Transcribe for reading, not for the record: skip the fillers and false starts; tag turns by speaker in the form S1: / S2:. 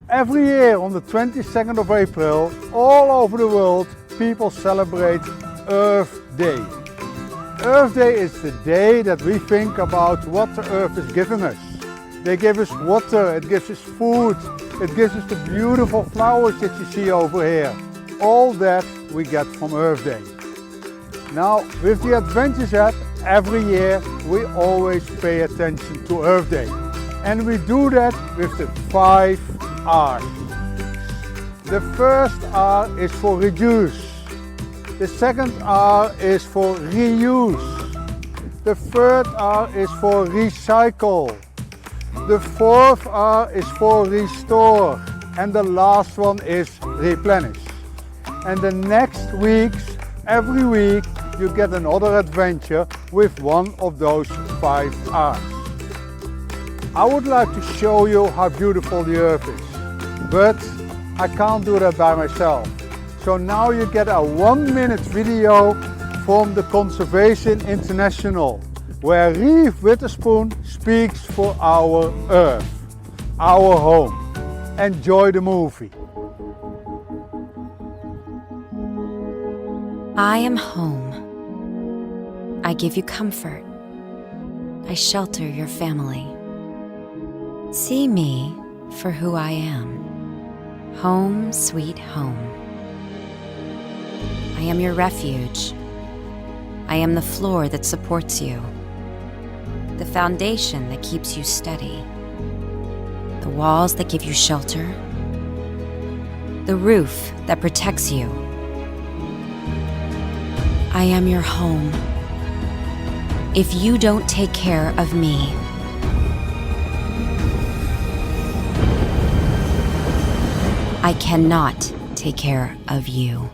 S1: Every year on the 22nd of April, all over the world, people celebrate Earth Day. Earth Day is the day that we think about what the earth is giving us. They give us water, it gives us food, it gives us the beautiful flowers that you see over here. All that we get from Earth Day. Now, with the Adventures app, every year we always pay attention to Earth Day. And we do that with the 5 R's. The first R is for reduce. The second R is for reuse. The third R is for recycle. The fourth R is for restore. And the last one is replenish. And the next weeks, every week, you get another adventure with one of those 5 R's. I would like to show you how beautiful the earth is, but I can't do that by myself. So now you get a 1-minute video from the Conservation International, where Reeve Witherspoon speaks for our earth, our home. Enjoy the movie.
S2: I am home. I give you comfort. I shelter your family. See me for who I am. Home, sweet home. I am your refuge. I am the floor that supports you, the foundation that keeps you steady, the walls that give you shelter, the roof that protects you. I am your home. If you don't take care of me, I cannot take care of you.